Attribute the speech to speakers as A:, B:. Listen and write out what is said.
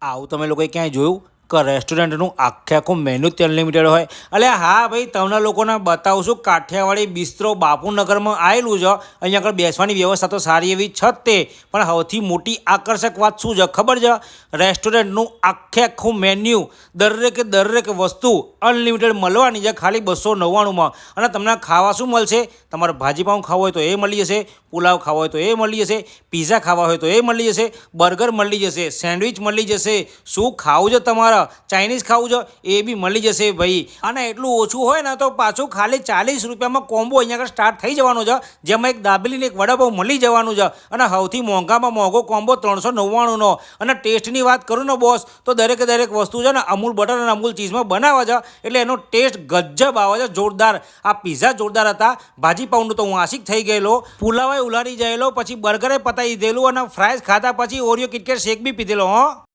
A: આવું તમે લોકોએ ક્યાંય જોયું કે રેસ્ટોરન્ટનું આખું મેન્યુ જ અનલિમિટેડ હોય? એટલે હા ભાઈ, તમને લોકોને બતાવું છું. કાઠિયાવાડી બિસ્ટ્રો બાપુનગરમાં આવેલું છે. અહીંયા આગળ બેસવાની વ્યવસ્થા તો સારી એવી છે જ તે, પણ સૌથી મોટી આકર્ષક વાત શું છે ખબર છે? રેસ્ટોરન્ટનું આખું મેન્યુ, દરેક વસ્તુ અનલિમિટેડ મળવાની છે ખાલી 299માં. અને તમને ખાવા શું મળશે? તમારે ભાજીપાઉં ખાવું હોય તો એ મળી જશે, પુલાવ ખાવો હોય તો એ મળી જશે, પીઝા ખાવા હોય તો એ મળી જશે, બર્ગર મળી જશે, સેન્ડવિચ મળી જશે. શું ખાવું છે તમારે? ચાઇનીઝ ખાવું છે એ બી મળી જશે ભાઈ. અને એટલું ઓછું હોય ને તો પાછું ખાલી 40 રૂપિયામાં કોમ્બો અહીંયા આગળ સ્ટાર્ટ થઈ જવાનું છે, જેમાં એક દાબેલીને એક વડાપાઉં મળી જવાનું છે. અને સૌથી મોંઘામાં મોંઘો કોમ્બો 399નો. અને ટેસ્ટની વાત કરું ને બોસ, તો દરેક વસ્તુ છે ને અમૂલ બટર અને અમૂલ ચીઝમાં બનાવે છે, એટલે એનો ટેસ્ટ ગજબ આવે છે, જોરદાર. આ પીઝા જોરદાર હતા, ભાજી પાઉંડનું તો હું આશિક થઈ ગયેલો, પુલાવે ઉલાડી ગયેલો, પછી બર્ગરે પતાવી દીધેલું, અને ફ્રાઈઝ ખાધા પછી ઓરિયો કિટકેટ શેક બી પીધેલો.